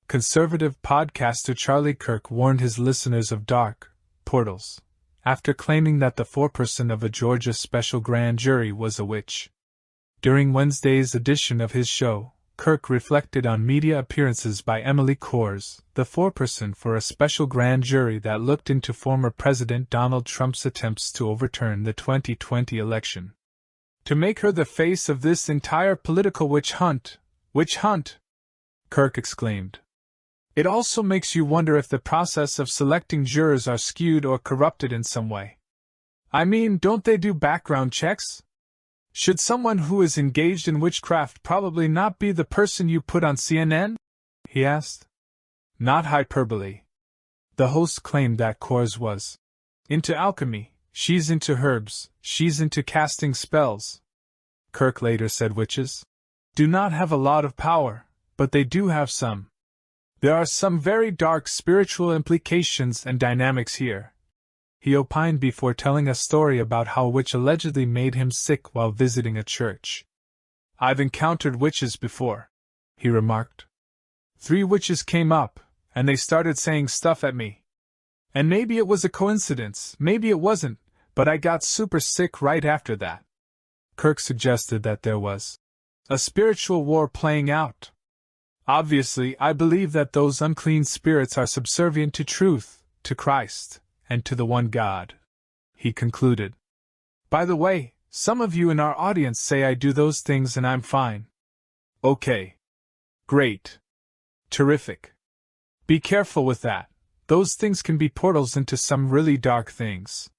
Conservative podcaster Charlie Kirk warned his listeners of dark portals after claiming that the foreperson of a Georgia special grand jury was a witch. During Wednesday's edition of his show, Kirk reflected on media appearances by Emily Kohrs, the foreperson for a special grand jury that looked into former President Donald Trump's attempts to overturn the 2020 election. To make her the face of this entire political witch hunt, Kirk exclaimed. It also makes you wonder if the process of selecting jurors are skewed or corrupted in some way. I mean, don't they do background checks? Should someone who is engaged in witchcraft probably not be the person you put on CNN? He asked. Not hyperbole. The host claimed that Kohrs was into alchemy, she's into herbs, she's into casting spells. Kirk later said witches do not have a lot of power, but they do have some. There are some very dark spiritual implications and dynamics here. He opined before telling a story about how a witch allegedly made him sick while visiting a church. I've encountered witches before, he remarked. 3 witches came up, and they started saying stuff at me. And maybe it was a coincidence, maybe it wasn't, but I got super sick right after that. Kirk suggested that there was a spiritual war playing out. Obviously, I believe that those unclean spirits are subservient to truth, to Christ, and to the one God. He concluded. By the way, some of you in our audience say I do those things and I'm fine. Okay. Great. Terrific. Be careful with that. Those things can be portals into some really dark things.